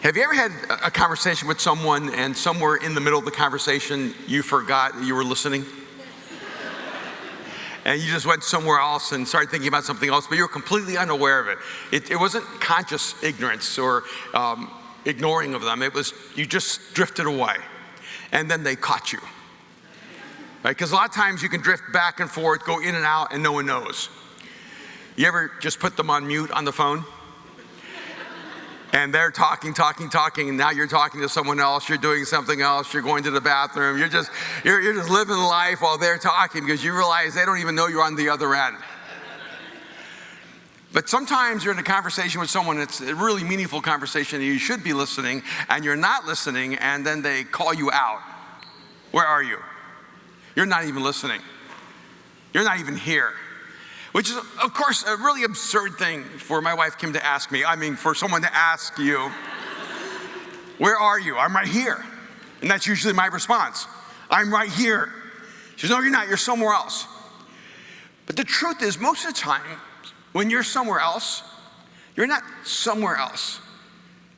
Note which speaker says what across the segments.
Speaker 1: Have you ever had a conversation with someone and somewhere in the middle of the conversation you forgot that you were listening? And you just went somewhere else and started thinking about something else, but you were completely unaware of it. It wasn't conscious ignorance or ignoring of them. It was you just drifted away, and then they caught you. Right? Because a lot of times you can drift back and forth, go in and out, and no one knows. You ever just put them on mute on the phone? And they're talking, and now you're talking to someone else, you're doing something else, you're going to the bathroom, you're just living life while they're talking because you realize they don't even know you're on the other end. But sometimes you're in a conversation with someone, it's a really meaningful conversation, and you should be listening, and you're not listening, and then they call you out. Where are you? You're not even listening. You're not even here. Which is, of course, a really absurd thing for my wife, Kim, to ask me. I mean, for someone to ask you, where are you? I'm right here. And that's usually my response. I'm right here. She says, no, you're not. You're somewhere else. But the truth is, most of the time, when you're somewhere else, you're not somewhere else.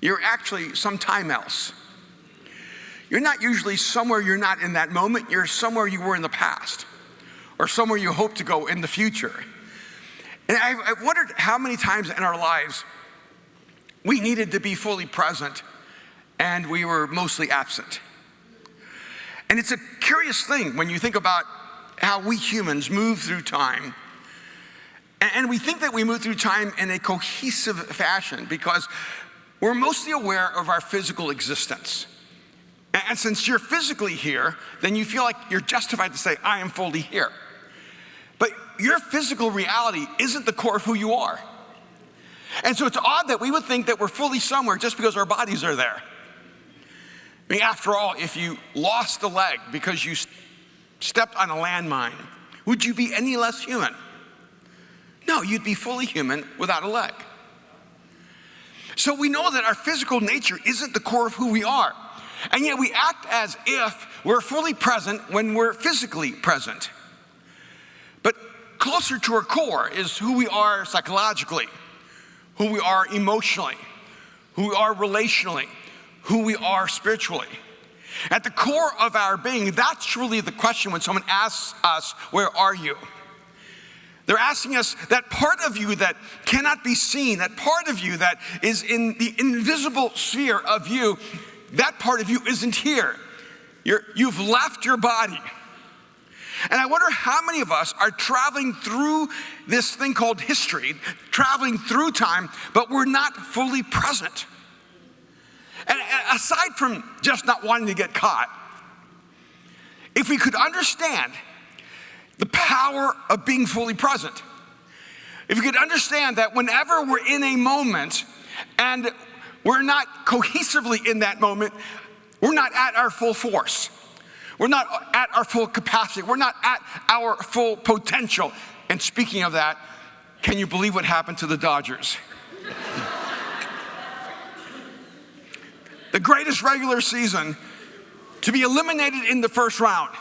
Speaker 1: You're actually sometime else. You're not usually somewhere you're not in that moment. You're somewhere you were in the past or somewhere you hope to go in the future. And I've wondered how many times in our lives we needed to be fully present and we were mostly absent. And it's a curious thing when you think about how we humans move through time. And we think that we move through time in a cohesive fashion because we're mostly aware of our physical existence. And since you're physically here, then you feel like you're justified to say, I am fully here. But your physical reality isn't the core of who you are. And so it's odd that we would think that we're fully somewhere just because our bodies are there. I mean, after all, if you lost a leg because you stepped on a landmine, would you be any less human? No, you'd be fully human without a leg. So we know that our physical nature isn't the core of who we are. And yet we act as if we're fully present when we're physically present. But closer to our core is who we are psychologically, who we are emotionally, who we are relationally, who we are spiritually. At the core of our being, that's really the question when someone asks us, where are you? They're asking us that part of you that cannot be seen, that part of you that is in the invisible sphere of you, that part of you isn't here. You've left your body. And I wonder how many of us are traveling through this thing called history, traveling through time, but we're not fully present. And aside from just not wanting to get caught, if we could understand the power of being fully present, if we could understand that whenever we're in a moment and we're not cohesively in that moment, we're not at our full force. We're not at our full capacity. We're not at our full potential. And speaking of that, can you believe what happened to the Dodgers? The greatest regular season to be eliminated in the first round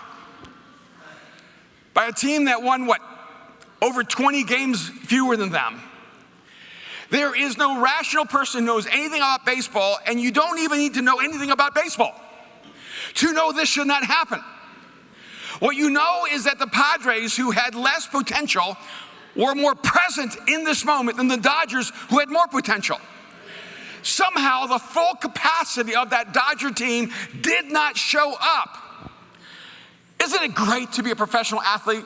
Speaker 1: by a team that won, over 20 games fewer than them. There is no rational person who knows anything about baseball, and you don't even need to know anything about baseball to know this should not happen. What you know is that the Padres, who had less potential, were more present in this moment than the Dodgers, who had more potential. Somehow, the full capacity of that Dodger team did not show up. Isn't it great to be a professional athlete?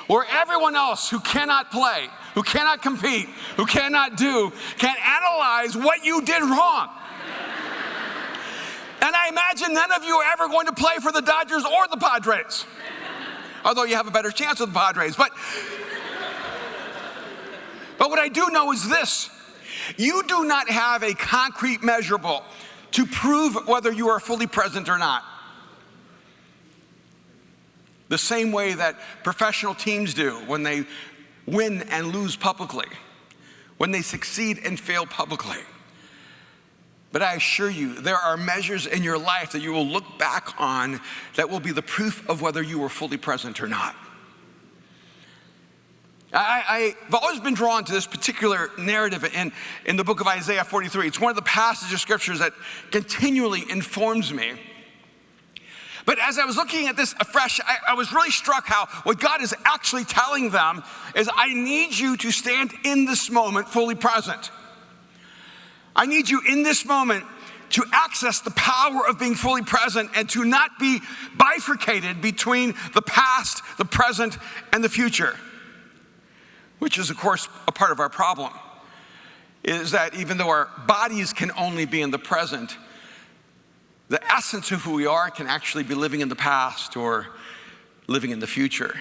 Speaker 1: Where everyone else who cannot play, who cannot compete, who cannot do, can analyze what you did wrong. And I imagine none of you are ever going to play for the Dodgers or the Padres. Although you have a better chance with the Padres. But what I do know is this. You do not have a concrete measurable to prove whether you are fully present or not. The same way that professional teams do when they win and lose publicly, when they succeed and fail publicly. But I assure you, there are measures in your life that you will look back on that will be the proof of whether you were fully present or not. I've always been drawn to this particular narrative in the book of Isaiah 43. It's one of the passages of scriptures that continually informs me. But as I was looking at this afresh, I was really struck how what God is actually telling them is, I need you to stand in this moment fully present. I need you in this moment to access the power of being fully present and to not be bifurcated between the past, the present, and the future. Which is, of course, a part of our problem, is that even though our bodies can only be in the present, the essence of who we are can actually be living in the past or living in the future.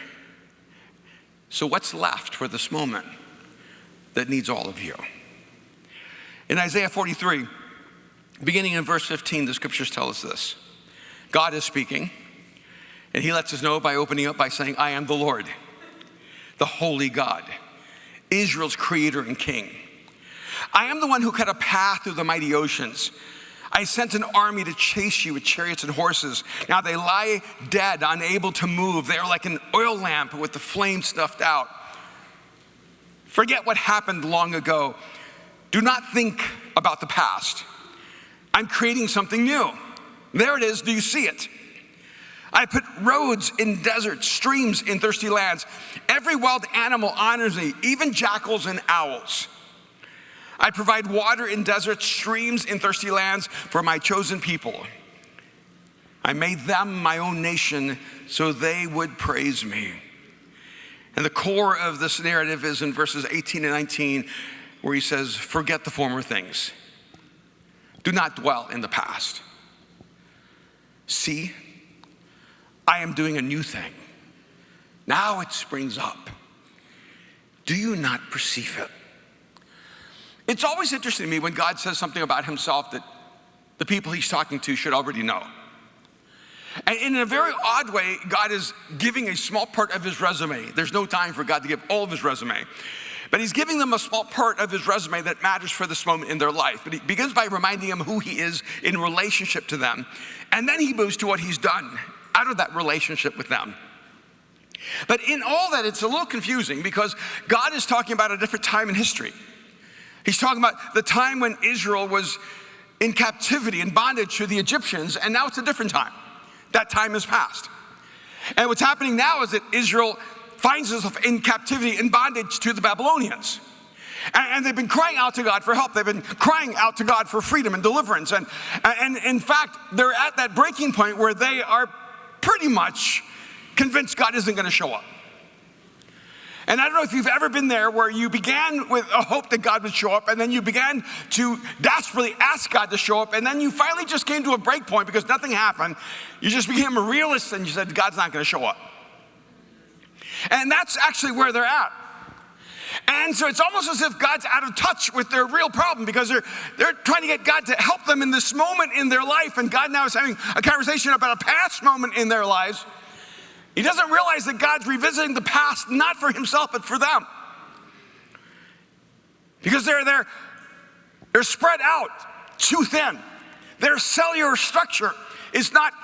Speaker 1: So what's left for this moment that needs all of you? In Isaiah 43, beginning in verse 15, the scriptures tell us this. God is speaking, and he lets us know by opening up by saying, I am the Lord, the holy God, Israel's creator and king. I am the one who cut a path through the mighty oceans. I sent an army to chase you with chariots and horses. Now they lie dead, unable to move. They are like an oil lamp with the flame snuffed out. Forget what happened long ago. Do not think about the past. I'm creating something new. There it is. Do you see it? I put roads in deserts, streams in thirsty lands. Every wild animal honors me, even jackals and owls. I provide water in deserts, streams in thirsty lands for my chosen people. I made them my own nation so they would praise me. And the core of this narrative is in verses 18 and 19, where he says, forget the former things. Do not dwell in the past. See, I am doing a new thing. Now it springs up. Do you not perceive it? It's always interesting to me when God says something about himself that the people he's talking to should already know. And in a very odd way, God is giving a small part of his resume. There's no time for God to give all of his resume. But he's giving them a small part of his resume that matters for this moment in their life. But he begins by reminding them who he is in relationship to them. And then he moves to what he's done out of that relationship with them. But in all that, it's a little confusing because God is talking about a different time in history. He's talking about the time when Israel was in captivity and bondage to the Egyptians, and now it's a different time. That time has passed. And what's happening now is that Israel finds itself in captivity and bondage to the Babylonians. And they've been crying out to God for help. They've been crying out to God for freedom and deliverance. And in fact, they're at that breaking point where they are pretty much convinced God isn't going to show up. And I don't know if you've ever been there where you began with a hope that God would show up, and then you began to desperately ask God to show up, and then you finally just came to a break point because nothing happened. You just became a realist and you said, God's not going to show up. And that's actually where they're at. And so it's almost as if God's out of touch with their real problem because they're trying to get God to help them in this moment in their life, and God now is having a conversation about a past moment in their lives. He doesn't realize that God's revisiting the past not for himself but for them. Because they're spread out too thin. Their cellular structure is not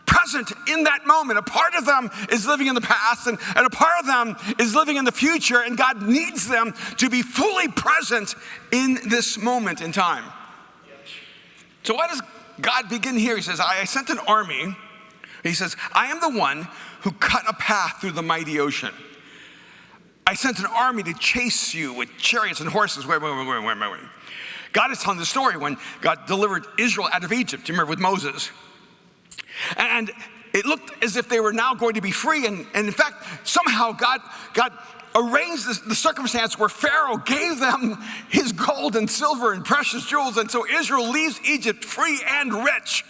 Speaker 1: present in that moment. A part of them is living in the past and a part of them is living in the future, and God needs them to be fully present in this moment in time. So why does God begin here? He says, I sent an army. He says, I am the one who cut a path through the mighty ocean. I sent an army to chase you with chariots and horses. Wait. God is telling the story when God delivered Israel out of Egypt. Do you remember with Moses? And it looked as if they were now going to be free. And in fact, somehow God arranged the circumstance where Pharaoh gave them his gold and silver and precious jewels. And so Israel leaves Egypt free and rich.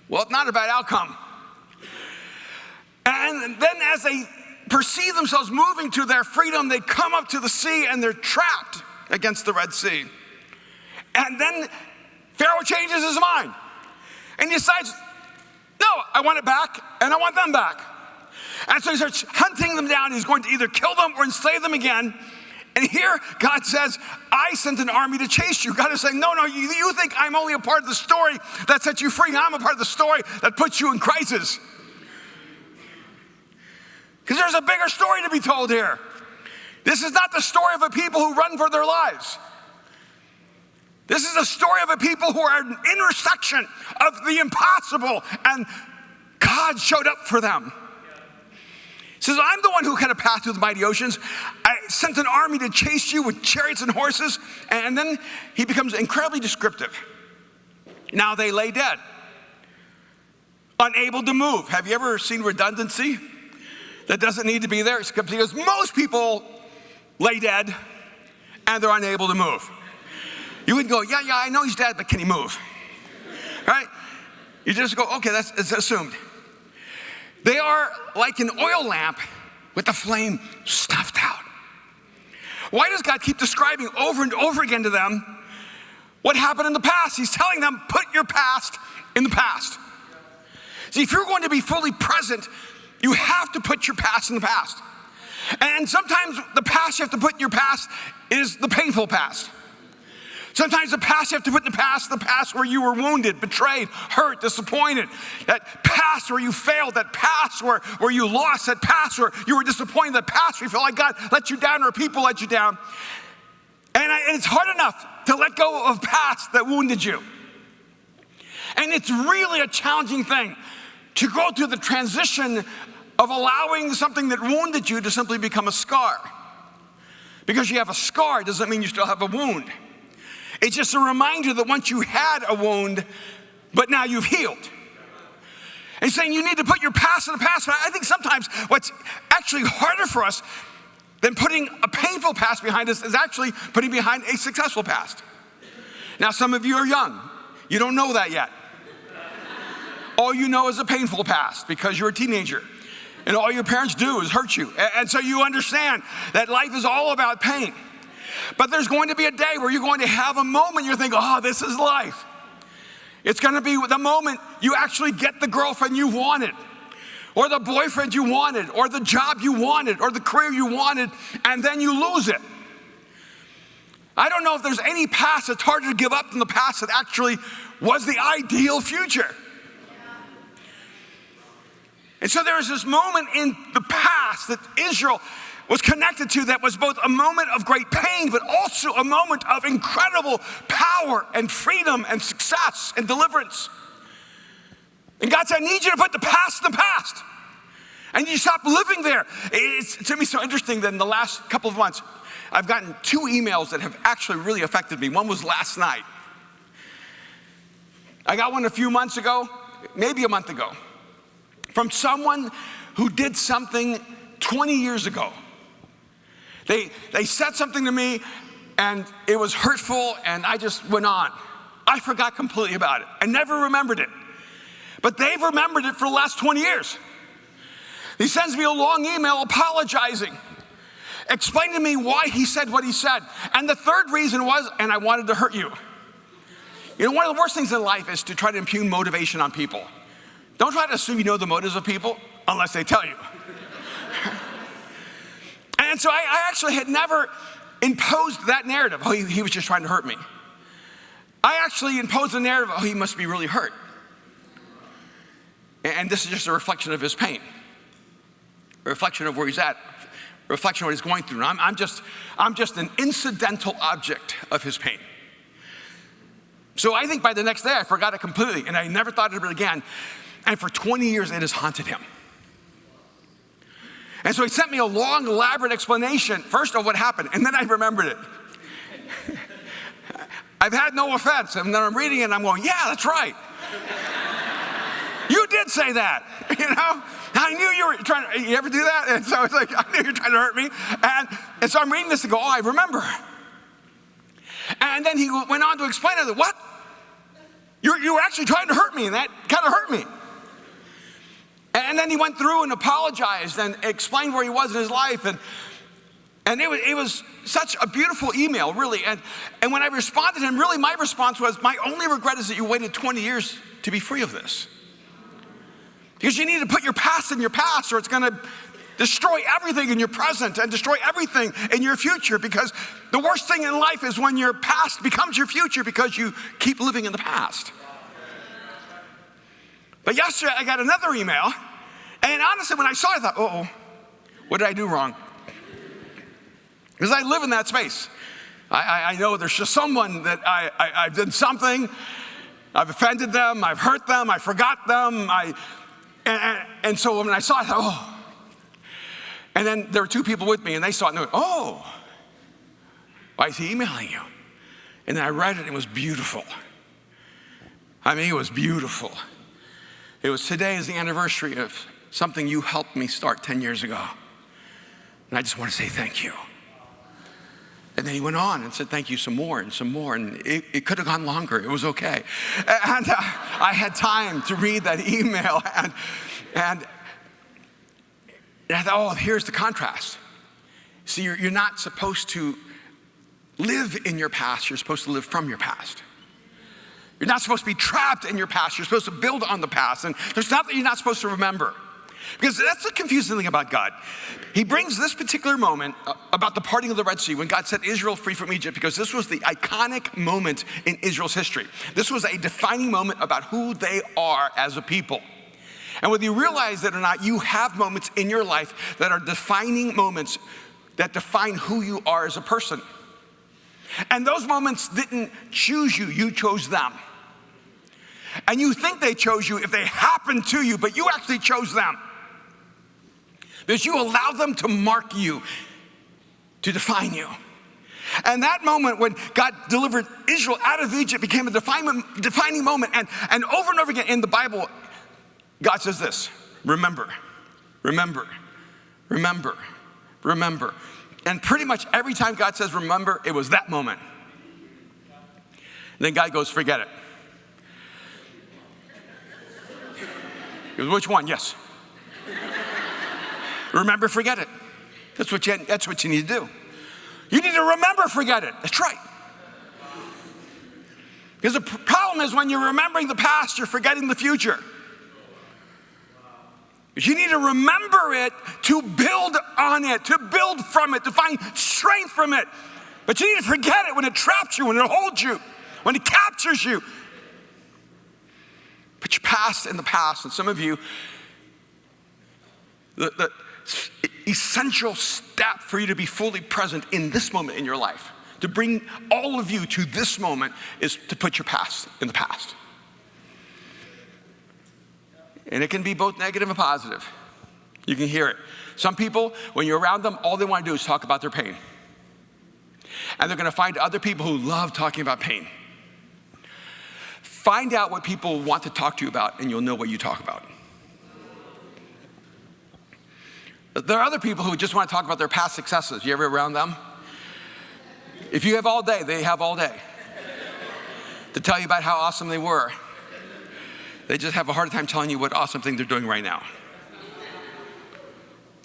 Speaker 1: Well, it's not a bad outcome. And then as they perceive themselves moving to their freedom, they come up to the sea and they're trapped against the Red Sea. And then Pharaoh changes his mind and he decides, no, I want it back and I want them back. And so he starts hunting them down. He's going to either kill them or enslave them again. And here God says, I sent an army to chase you. God is saying, no, you think I'm only a part of the story that set you free. I'm a part of the story that puts you in crisis. Because there's a bigger story to be told here. This is not the story of a people who run for their lives. This is a story of a people who are at an intersection of the impossible, and God showed up for them. He says, I'm the one who cut a path through the mighty oceans. I sent an army to chase you with chariots and horses. And then he becomes incredibly descriptive. Now they lay dead, unable to move. Have you ever seen redundancy that doesn't need to be there? Because most people lay dead and they're unable to move. You would go, yeah, I know he's dead, but can he move? Right? You just go, okay, that's assumed. They are like an oil lamp with the flame snuffed out. Why does God keep describing over and over again to them what happened in the past? He's telling them, put your past in the past. See, if you're going to be fully present, you have to put your past in the past. And sometimes the past you have to put in your past is the painful past. Sometimes the past you have to put in the past where you were wounded, betrayed, hurt, disappointed. That past where you failed, that past where you lost, that past where you were disappointed, that past where you felt like God let you down or people let you down. And it's hard enough to let go of past that wounded you. And it's really a challenging thing to go through the transition of allowing something that wounded you to simply become a scar. Because you have a scar doesn't mean you still have a wound. It's just a reminder that once you had a wound, but now you've healed. And he's saying you need to put your past in the past. But I think sometimes what's actually harder for us than putting a painful past behind us is actually putting behind a successful past. Now, some of you are young. You don't know that yet. All you know is a painful past because you're a teenager. And all your parents do is hurt you. And so you understand that life is all about pain. But there's going to be a day where you're going to have a moment you're thinking, oh, this is life. It's going to be the moment you actually get the girlfriend you wanted, or the boyfriend you wanted, or the job you wanted, or the career you wanted, and then you lose it. I don't know if there's any past that's harder to give up than the past that actually was the ideal future. And so there was this moment in the past that Israel was connected to that was both a moment of great pain, but also a moment of incredible power and freedom and success and deliverance. And God said, I need you to put the past in the past. And you stop living there. It's to me so interesting that in the last couple of months, I've gotten 2 emails that have actually really affected me. One was last night. I got one a few months ago, maybe a month ago, from someone who did something 20 years ago. They said something to me, and it was hurtful, and I just went on. I forgot completely about it. I never remembered it. But they've remembered it for the last 20 years. He sends me a long email apologizing, explaining to me why he said what he said. And the third reason was, and I wanted to hurt you. You know, one of the worst things in life is to try to impugn motivation on people. Don't try to assume you know the motives of people unless they tell you. And so I actually had never imposed that narrative, oh, he was just trying to hurt me. I actually imposed the narrative, oh, he must be really hurt. And this is just a reflection of his pain, a reflection of where he's at, a reflection of what he's going through. And I'm just an incidental object of his pain. So I think by the next day, I forgot it completely, and I never thought of it again. And for 20 years, it has haunted him. And so he sent me a long, elaborate explanation, first of what happened, and then I remembered it. I've had no offense, and then I'm reading it, and I'm going, yeah, that's right. You did say that, you know? I knew you were trying to, you ever do that? And so it's like, I knew you were trying to hurt me. And so I'm reading this and go, oh, I remember. And then he went on to explain it. What? You were actually trying to hurt me, and that kind of hurt me. And then he went through and apologized and explained where he was in his life. And it was such a beautiful email, really. And when I responded to him, really my response was, my only regret is that you waited 20 years to be free of this. Because you need to put your past in your past, or it's going to destroy everything in your present and destroy everything in your future. Because the worst thing in life is when your past becomes your future because you keep living in the past. But yesterday I got another email, and honestly when I saw it I thought, what did I do wrong? Because I live in that space. I know there's just someone that I've done something, I've offended them, I've hurt them, I forgot them, and so when I saw it, I thought, oh. And then there were two people with me, and they saw it, and they went, oh, why is he emailing you? And then I read it, and it was beautiful. I mean, it was beautiful. It was, today is the anniversary of something you helped me start 10 years ago. And I just want to say thank you. And then he went on and said, thank you some more and some more. And it could have gone longer. It was okay. And I had time to read that email. And I thought, oh, here's the contrast. See, you're not supposed to live in your past. You're supposed to live from your past. You're not supposed to be trapped in your past. You're supposed to build on the past. And there's nothing you're not supposed to remember. Because that's the confusing thing about God. He brings this particular moment about the parting of the Red Sea when God set Israel free from Egypt, because this was the iconic moment in Israel's history. This was a defining moment about who they are as a people. And whether you realize it or not, you have moments in your life that are defining moments that define who you are as a person. And those moments didn't choose you, you chose them. And you think they chose you if they happened to you, but you actually chose them. Because you allowed them to mark you, to define you. And that moment when God delivered Israel out of Egypt became a defining moment. And over and over again in the Bible, God says this: remember, remember, remember, remember. And pretty much every time God says remember, it was that moment. And then God goes, forget it. He goes, which one? Yes. Remember, forget it. That's what you need to do. You need to remember, forget it. That's right. Because the problem is when you're remembering the past, you're forgetting the future. You need to remember it to build on it, to build from it, to find strength from it. But you need to forget it when it traps you, when it holds you, when it captures you. Put your past in the past. And some of you, the essential step for you to be fully present in this moment in your life, to bring all of you to this moment, is to put your past in the past. And it can be both negative and positive. You can hear it. Some people, when you're around them, all they want to do is talk about their pain. And they're going to find other people who love talking about pain. Find out what people want to talk to you about, and you'll know what you talk about. There are other people who just want to talk about their past successes. You ever around them? If you have all day, they have all day to tell you about how awesome they were. They just have a hard time telling you what awesome thing they're doing right now.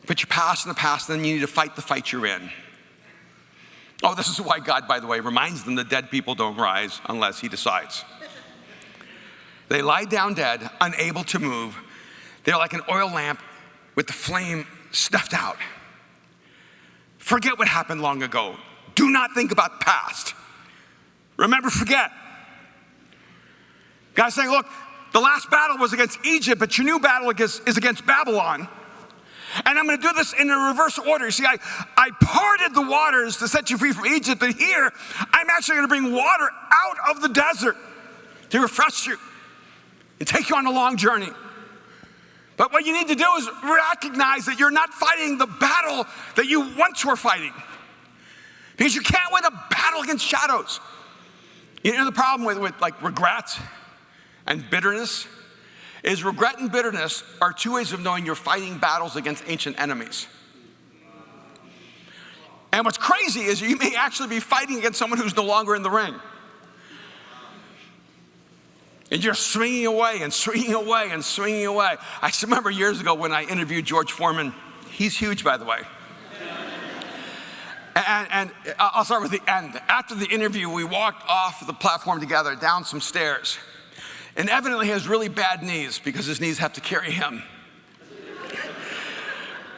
Speaker 1: Put your past in the past, and then you need to fight the fight you're in. Oh, this is why God, by the way, reminds them that dead people don't rise unless he decides. They lie down dead, unable to move. They're like an oil lamp with the flame snuffed out. Forget what happened long ago. Do not think about the past. Remember, forget. God's saying, look, the last battle was against Egypt, but your new battle is against Babylon. And I'm going to do this in a reverse order. See, I parted the waters to set you free from Egypt, but here I'm actually going to bring water out of the desert to refresh you and take you on a long journey. But what you need to do is recognize that you're not fighting the battle that you once were fighting. Because you can't win a battle against shadows. You know the problem with like regret and bitterness is regret and bitterness are two ways of knowing you're fighting battles against ancient enemies. And what's crazy is you may actually be fighting against someone who's no longer in the ring. And you're swinging away and swinging away and swinging away. I remember years ago when I interviewed George Foreman. He's huge, by the way. And I'll start with the end. After the interview, we walked off the platform together, down some stairs. And evidently he has really bad knees because his knees have to carry him.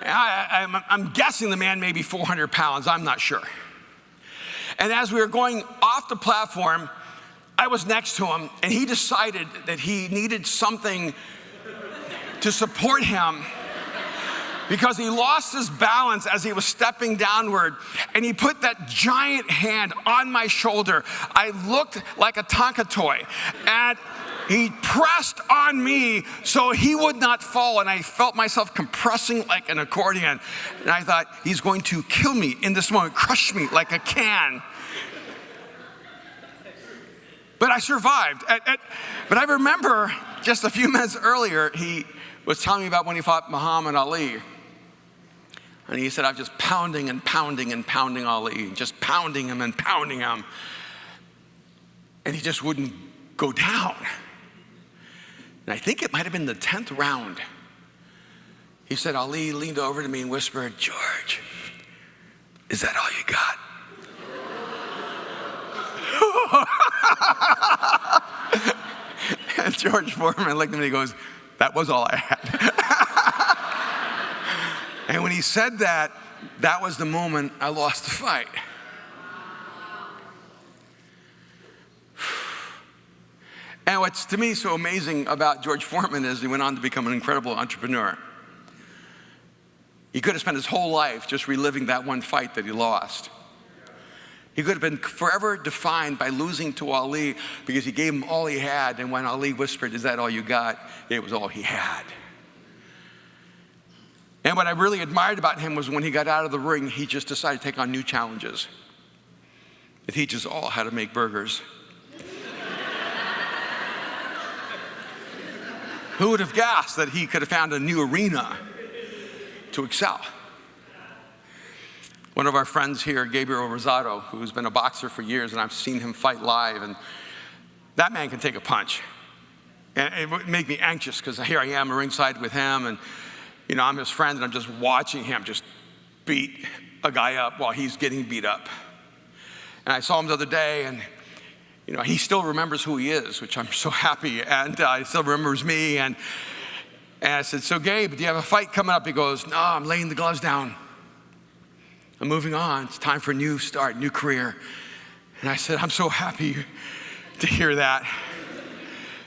Speaker 1: And I'm guessing the man may be 400 pounds. I'm not sure. And as we were going off the platform, I was next to him, and he decided that he needed something to support him because he lost his balance as he was stepping downward, and he put that giant hand on my shoulder. I looked like a Tonka toy, and he pressed on me so he would not fall, and I felt myself compressing like an accordion. And I thought, he's going to kill me in this moment, crush me like a can. But I survived. But I remember just a few minutes earlier, he was telling me about when he fought Muhammad Ali. And he said, I was just pounding and pounding and pounding Ali, just pounding him and pounding him. And he just wouldn't go down. And I think it might have been the 10th round. He said, Ali leaned over to me and whispered, George, is that all you got? And George Foreman looked at me and he goes, that was all I had. And when he said that, that was the moment I lost the fight. And what's to me so amazing about George Foreman is he went on to become an incredible entrepreneur. He could have spent his whole life just reliving that one fight that he lost. He could have been forever defined by losing to Ali because he gave him all he had, and when Ali whispered, is that all you got? It was all he had. And what I really admired about him was when he got out of the ring, he just decided to take on new challenges. It teaches us all how to make burgers. Who would have guessed that he could have found a new arena to excel? One of our friends here, Gabriel Rosado, who's been a boxer for years, and I've seen him fight live, and that man can take a punch. And it would make me anxious because here I am ringside with him, and I'm his friend, and I'm just watching him just beat a guy up while he's getting beat up. And I saw him the other day, and he still remembers who he is, which I'm so happy, and he still remembers me. And I said, so Gabe, do you have a fight coming up? He goes, no, I'm laying the gloves down. I'm moving on. It's time for a new start, new career. And I said, I'm so happy to hear that.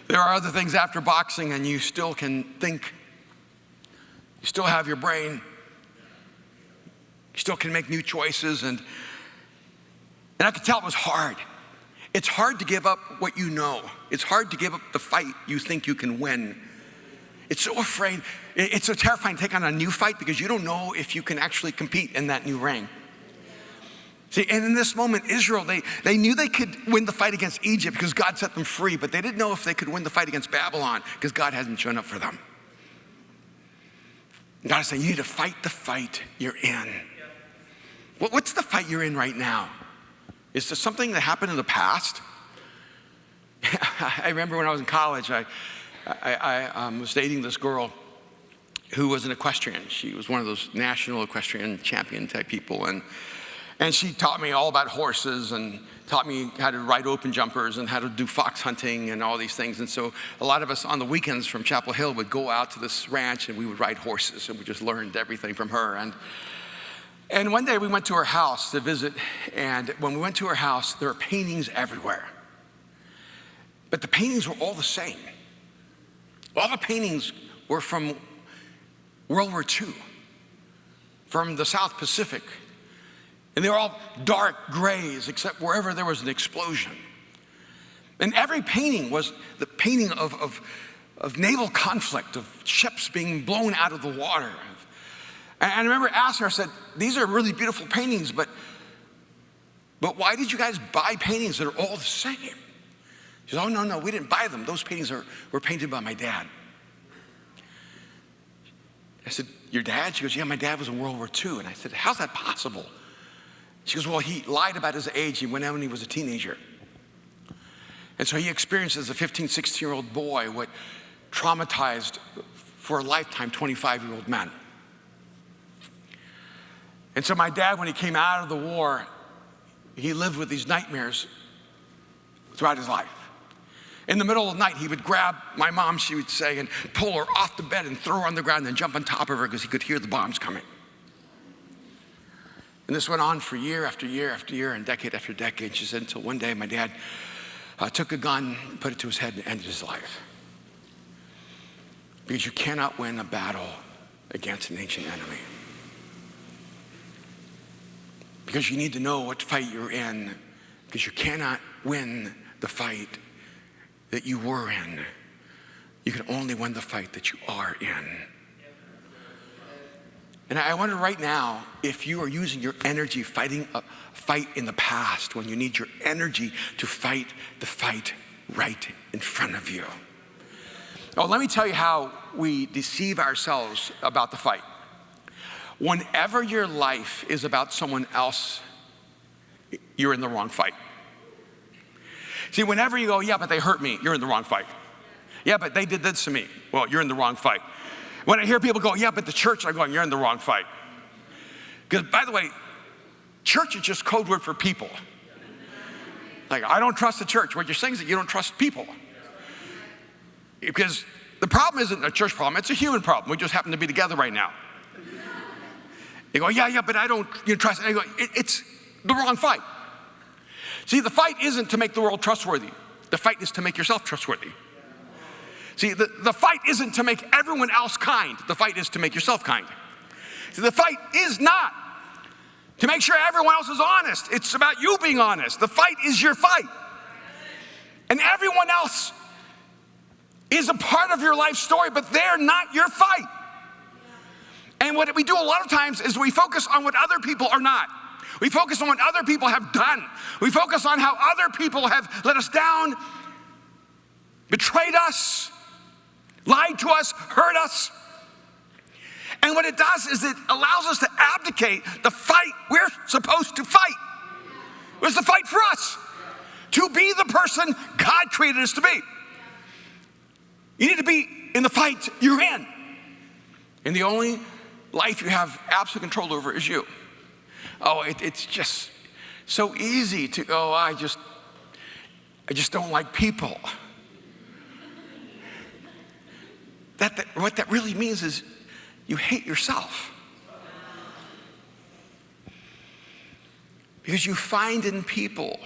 Speaker 1: There are other things after boxing, and you still can think. You still have your brain. You still can make new choices. And I could tell it was hard. It's hard to give up what you know. It's hard to give up the fight you think you can win. It's so afraid. It's so terrifying to take on a new fight because you don't know if you can actually compete in that new ring. See, and in this moment, Israel, they knew they could win the fight against Egypt because God set them free, but they didn't know if they could win the fight against Babylon because God hasn't shown up for them. God is saying, you need to fight the fight you're in. What's the fight you're in right now? Is this something that happened in the past? I remember when I was in college, I was dating this girl who was an equestrian. She was one of those national equestrian champion type people. And she taught me all about horses and taught me how to ride open jumpers and how to do fox hunting and all these things. And so a lot of us on the weekends from Chapel Hill would go out to this ranch and we would ride horses, and we just learned everything from her. And one day we went to her house to visit, and when we went to her house, there were paintings everywhere. But the paintings were all the same. All the paintings were from World War II, from the South Pacific. And they were all dark grays, except wherever there was an explosion. And every painting was the painting of naval conflict, of ships being blown out of the water. And I remember asking her, I said, these are really beautiful paintings, but why did you guys buy paintings that are all the same? She said, oh, no, we didn't buy them. Those paintings were painted by my dad. I said, your dad? She goes, yeah, my dad was in World War II. And I said, how's that possible? She goes, well, he lied about his age. He went out when he was a teenager. And so he experienced as a 15, 16-year-old boy what traumatized for a lifetime 25-year-old men. And so my dad, when he came out of the war, he lived with these nightmares throughout his life. In the middle of the night, he would grab my mom, she would say, and pull her off the bed and throw her on the ground and then jump on top of her because he could hear the bombs coming. And this went on for year after year after year and decade after decade. She said, until one day my dad took a gun, put it to his head, and ended his life. Because you cannot win a battle against an ancient enemy. Because you need to know what fight you're in, because you cannot win the fight that you were in. You can only win the fight that you are in. And I wonder right now if you are using your energy fighting a fight in the past when you need your energy to fight the fight right in front of you. Oh, let me tell you how we deceive ourselves about the fight. Whenever your life is about someone else, you're in the wrong fight. See, whenever you go, yeah, but they hurt me, you're in the wrong fight. Yeah, but they did this to me. Well, you're in the wrong fight. When I hear people go, yeah, but the church, I'm going, you're in the wrong fight. Because, by the way, church is just code word for people. Like, I don't trust the church. What you're saying is that you don't trust people. Because the problem isn't a church problem, it's a human problem. We just happen to be together right now. You go, yeah, but I don't trust. And I go, it's the wrong fight. See, the fight isn't to make the world trustworthy. The fight is to make yourself trustworthy. See, the fight isn't to make everyone else kind. The fight is to make yourself kind. See, the fight is not to make sure everyone else is honest. It's about you being honest. The fight is your fight. And everyone else is a part of your life story, but they're not your fight. And what we do a lot of times is we focus on what other people are not. We focus on what other people have done. We focus on how other people have let us down, betrayed us, lied to us, hurt us. And what it does is it allows us to abdicate the fight we're supposed to fight. It was the fight for us to be the person God created us to be. You need to be in the fight you're in. And the only life you have absolute control over is you. Oh, it's just so easy to go, I just don't like people. What that really means is you hate yourself. Because you find in people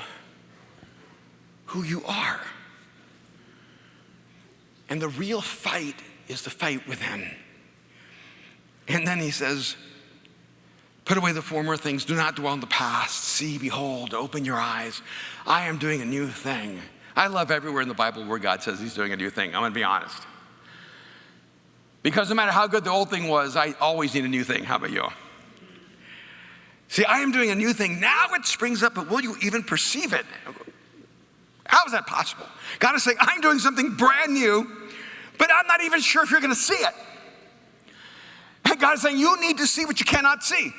Speaker 1: who you are. And the real fight is the fight within. And then he says, put away the former things, do not dwell in the past. See, behold, open your eyes. I am doing a new thing. I love everywhere in the Bible where God says he's doing a new thing. I'm gonna be honest. Because no matter how good the old thing was, I always need a new thing. How about you? See, I am doing a new thing. Now it springs up, but will you even perceive it? How is that possible? God is saying, I'm doing something brand new, but I'm not even sure if you're gonna see it. And God is saying, you need to see what you cannot see.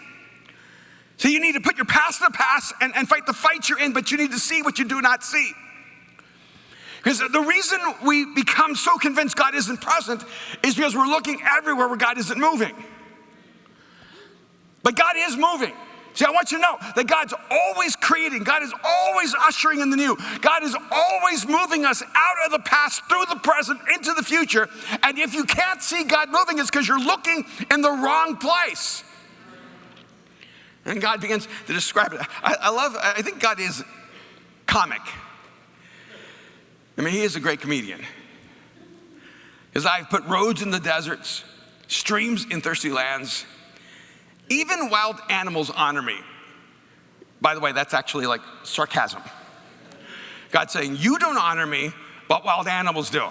Speaker 1: So you need to put your past in the past and fight the fight you're in, but you need to see what you do not see. Because the reason we become so convinced God isn't present is because we're looking everywhere where God isn't moving. But God is moving. See, I want you to know that God's always creating. God is always ushering in the new. God is always moving us out of the past, through the present, into the future. And if you can't see God moving, it's because you're looking in the wrong place. And God begins to describe it. I think God is comic. I mean, he is a great comedian. Because I've put roads in the deserts, streams in thirsty lands. Even wild animals honor me. By the way, that's actually like sarcasm. God's saying, you don't honor me, but wild animals do.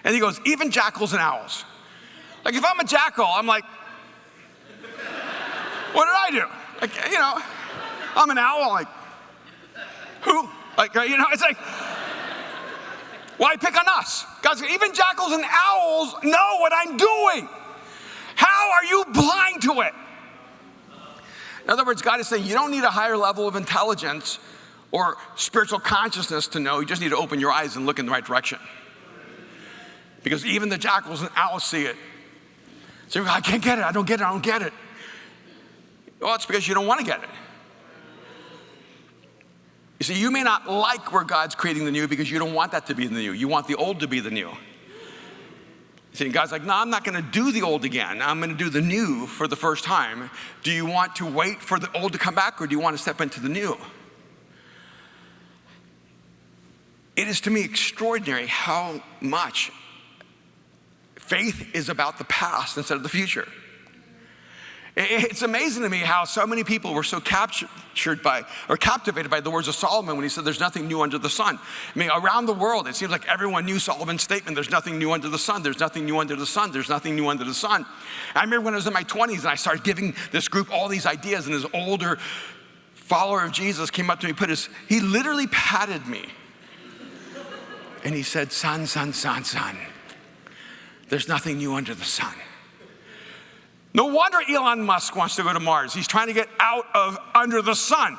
Speaker 1: And he goes, even jackals and owls. Like if I'm a jackal, I'm like, what did I do? Like, you know, I'm an owl, like, who? Like, you know, it's like, why pick on us? God's saying, even jackals and owls know what I'm doing. How are you blind to it? In other words, God is saying you don't need a higher level of intelligence or spiritual consciousness to know. You just need to open your eyes and look in the right direction. Because even the jackals and owls see it. So I can't get it, I don't get it. Well, it's because you don't want to get it. You see, you may not like where God's creating the new because you don't want that to be the new. You want the old to be the new. See, God's like, no, I'm not going to do the old again. I'm going to do the new for the first time. Do you want to wait for the old to come back, or do you want to step into the new? It is to me extraordinary how much faith is about the past instead of the future. It's amazing to me how so many people were so captivated by the words of Solomon when he said there's nothing new under the sun. I mean, around the world, it seems like everyone knew Solomon's statement, there's nothing new under the sun, there's nothing new under the sun, there's nothing new under the sun. I remember when I was in my 20s and I started giving this group all these ideas, and this older follower of Jesus came up to me, he literally patted me. And he said, son, there's nothing new under the sun. No wonder Elon Musk wants to go to Mars. He's trying to get out of under the sun.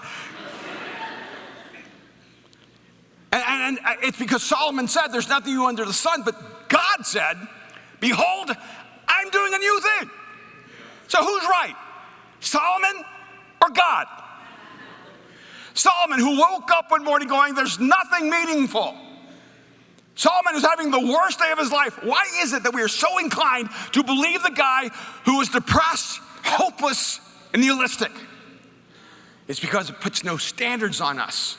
Speaker 1: And it's because Solomon said there's nothing new under the sun, but God said, behold, I'm doing a new thing. So who's right? Solomon or God? Solomon, who woke up one morning going, there's nothing meaningful. Solomon is having the worst day of his life. Why is it that we are so inclined to believe the guy who is depressed, hopeless, and nihilistic? It's because it puts no standards on us.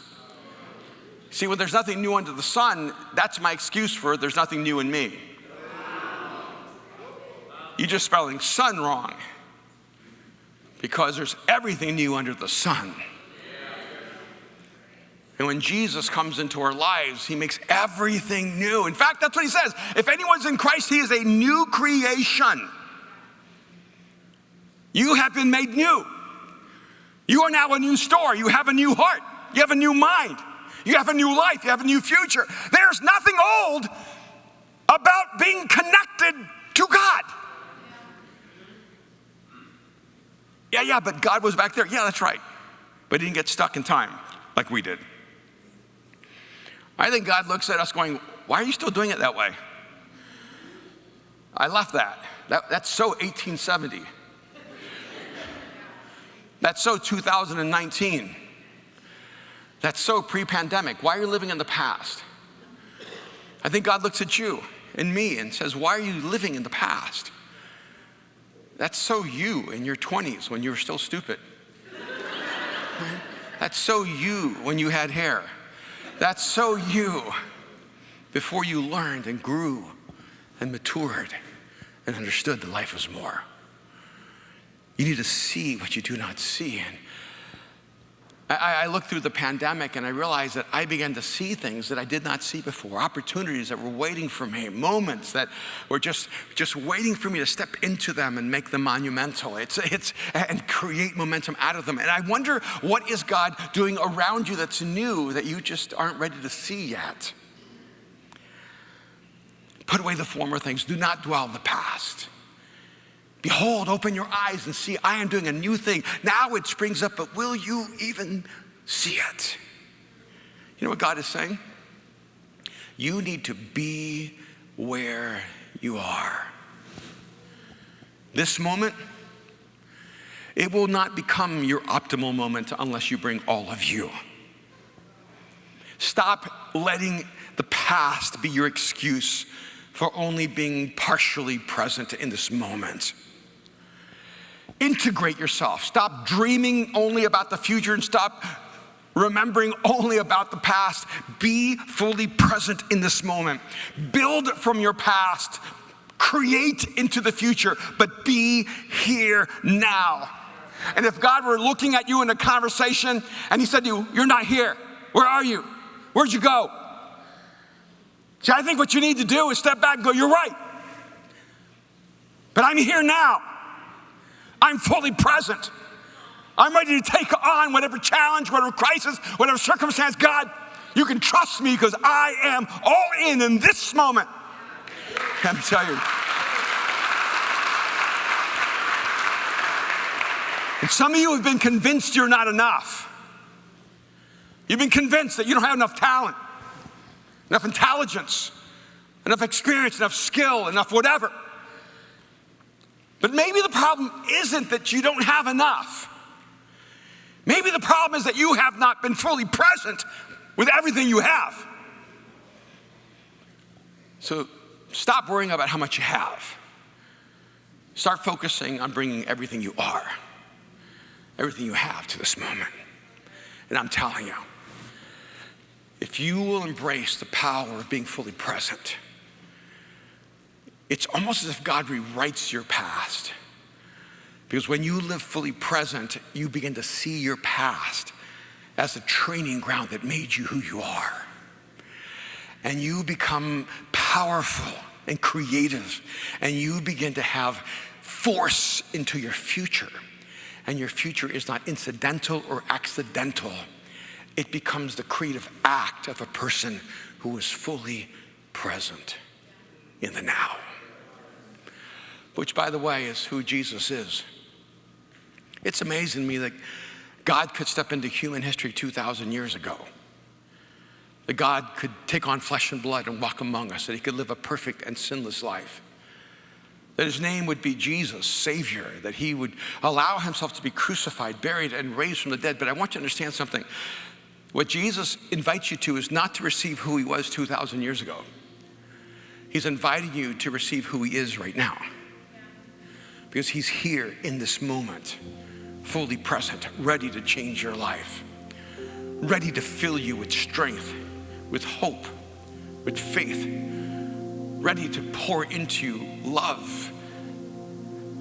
Speaker 1: See, when there's nothing new under the sun, that's my excuse for there's nothing new in me. You're just spelling sun wrong, because there's everything new under the sun. And when Jesus comes into our lives, he makes everything new. In fact, that's what he says. If anyone's in Christ, he is a new creation. You have been made new. You are now a new story. You have a new heart. You have a new mind. You have a new life. You have a new future. There's nothing old about being connected to God. Yeah, but God was back there. Yeah, that's right. But he didn't get stuck in time like we did. I think God looks at us going, why are you still doing it that way? I left that. That's so 1870. That's so 2019. That's so pre-pandemic. Why are you living in the past? I think God looks at you and me and says, why are you living in the past? That's so you in your 20s when you were still stupid. That's so you when you had hair. That's so you before you learned and grew and matured and understood that life was more. You need to see what you do not see. And I looked through the pandemic and I realized that I began to see things that I did not see before, opportunities that were waiting for me, moments that were just waiting for me to step into them and make them monumental. And create momentum out of them. And I wonder, what is God doing around you that's new that you just aren't ready to see yet? Put away the former things. Do not dwell in the past. Behold, open your eyes and see, I am doing a new thing. Now it springs up, but will you even see it? You know what God is saying? You need to be where you are. This moment, it will not become your optimal moment unless you bring all of you. Stop letting the past be your excuse for only being partially present in this moment. Integrate yourself. Stop dreaming only about the future and stop remembering only about the past. Be fully present in this moment. Build from your past. Create into the future, but be here now. And if God were looking at you in a conversation and he said to you, you're not here. Where are you? Where'd you go? See, I think what you need to do is step back and go, you're right. But I'm here now. I'm fully present. I'm ready to take on whatever challenge, whatever crisis, whatever circumstance. God, you can trust me because I am all in this moment. Let me tell you. And some of you have been convinced you're not enough. You've been convinced that you don't have enough talent, enough intelligence, enough experience, enough skill, enough whatever. But maybe the problem isn't that you don't have enough. Maybe the problem is that you have not been fully present with everything you have. So stop worrying about how much you have. Start focusing on bringing everything you are, everything you have to this moment. And I'm telling you, if you will embrace the power of being fully present, it's almost as if God rewrites your past. Because when you live fully present, you begin to see your past as a training ground that made you who you are. And you become powerful and creative, and you begin to have force into your future. And your future is not incidental or accidental. It becomes the creative act of a person who is fully present in the now. Which, by the way, is who Jesus is. It's amazing to me that God could step into human history 2,000 years ago. That God could take on flesh and blood and walk among us, that he could live a perfect and sinless life. That his name would be Jesus, Savior, that he would allow himself to be crucified, buried, and raised from the dead. But I want you to understand something. What Jesus invites you to is not to receive who he was 2,000 years ago. He's inviting you to receive who he is right now. Because he's here in this moment, fully present, ready to change your life, ready to fill you with strength, with hope, with faith, ready to pour into you love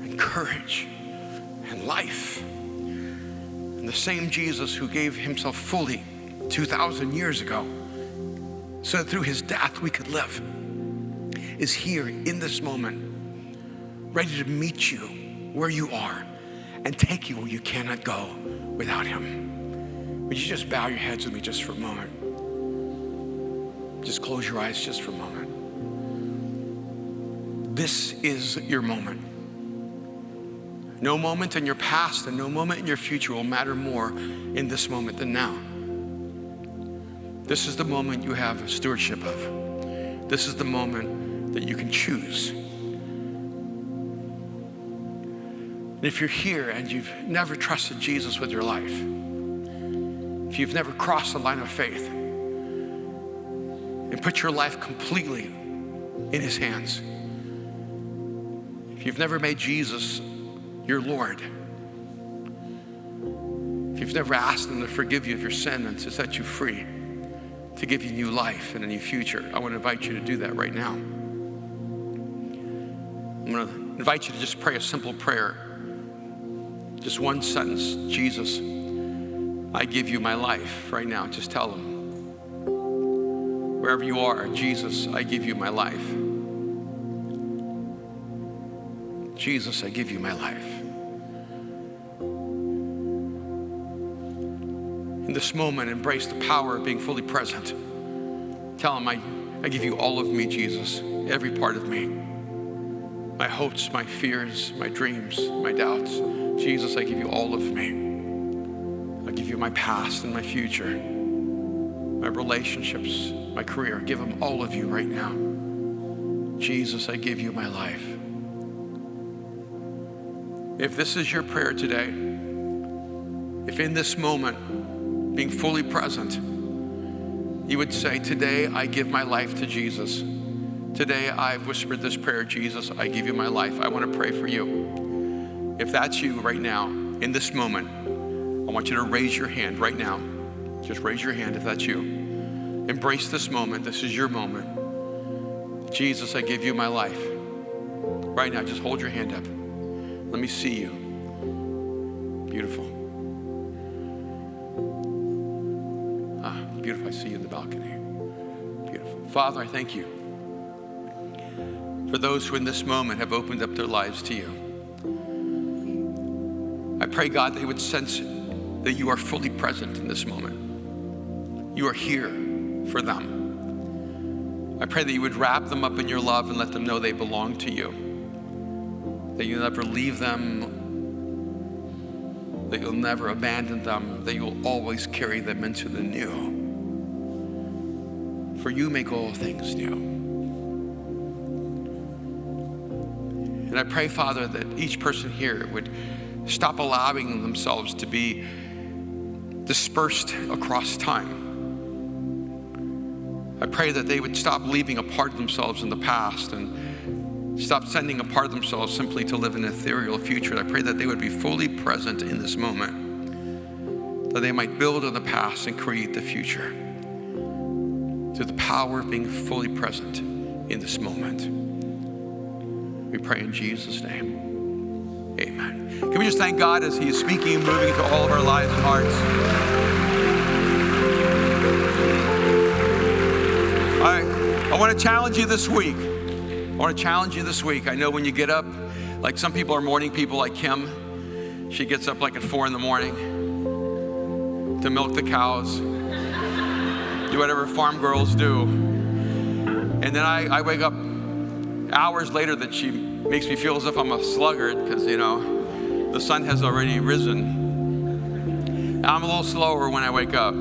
Speaker 1: and courage and life. And the same Jesus who gave himself fully 2,000 years ago so that through his death we could live is here in this moment, ready to meet you where you are and take you where you cannot go without him. Would you just bow your heads with me just for a moment? Just close your eyes just for a moment. This is your moment. No moment in your past and no moment in your future will matter more in this moment than now. This is the moment you have stewardship of. This is the moment that you can choose. And if you're here and you've never trusted Jesus with your life, if you've never crossed the line of faith and put your life completely in his hands, if you've never made Jesus your Lord, if you've never asked him to forgive you of your sin and to set you free, to give you new life and a new future, I want to invite you to do that right now. I'm going to invite you to just pray a simple prayer. Just one sentence. Jesus, I give you my life right now. Just tell him. Wherever you are, Jesus, I give you my life. Jesus, I give you my life. In this moment, embrace the power of being fully present. Tell him, I give you all of me, Jesus, every part of me. My hopes, my fears, my dreams, my doubts. Jesus, I give you all of me. I give you my past and my future, my relationships, my career. Give them all of you right now. Jesus, I give you my life. If this is your prayer today, if in this moment, being fully present, you would say, today I give my life to Jesus. Today I've whispered this prayer, Jesus, I give you my life. I want to pray for you. If that's you right now, in this moment, I want you to raise your hand right now. Just raise your hand if that's you. Embrace this moment. This is your moment. Jesus, I give you my life. Right now, just hold your hand up. Let me see you. Beautiful. Beautiful. I see you in the balcony. Beautiful. Father, I thank you for those who in this moment have opened up their lives to you. I pray, God, they would sense that you are fully present in this moment. You are here for them. I pray that you would wrap them up in your love and let them know they belong to you. That you'll never leave them, that you'll never abandon them, that you'll always carry them into the new. For you make all things new. And I pray, Father, that each person here would stop allowing themselves to be dispersed across time. I pray that they would stop leaving a part of themselves in the past and stop sending a part of themselves simply to live an ethereal future. I pray that they would be fully present in this moment, that they might build on the past and create the future through the power of being fully present in this moment. We pray in Jesus' name. Amen. Can we just thank God as He is speaking and moving into all of our lives and hearts? All right, I want to challenge you this week. I know when you get up, like some people are morning people like Kim. She gets up like at 4 in the morning to milk the cows, do whatever farm girls do. And then I wake up hours later that she makes me feel as if I'm a sluggard because, the sun has already risen. I'm a little slower when I wake up.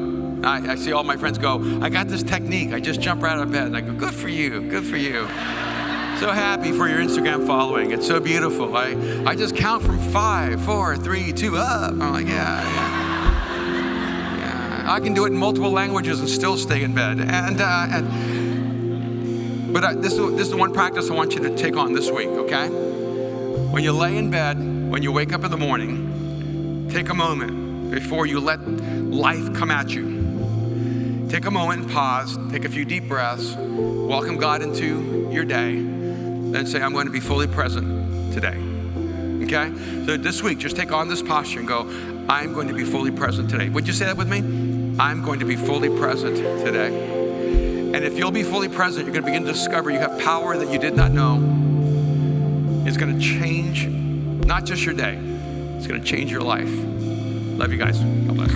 Speaker 1: I see all my friends go, I got this technique. I just jump right out of bed. And I go, good for you, good for you. So happy for your Instagram following. It's so beautiful. I just count from 5, 4, 3, 2, up. I'm like, yeah. I can do it in multiple languages and still stay in bed. But this is the one practice I want you to take on this week, okay? When you lay in bed, when you wake up in the morning, take a moment before you let life come at you. Take a moment and pause, take a few deep breaths, welcome God into your day, then say, I'm going to be fully present today, okay? So this week, just take on this posture and go, I'm going to be fully present today. Would you say that with me? I'm going to be fully present today. And if you'll be fully present, you're going to begin to discover you have power that you did not know. It's going to change not just your day, it's going to change your life. Love you guys. God bless.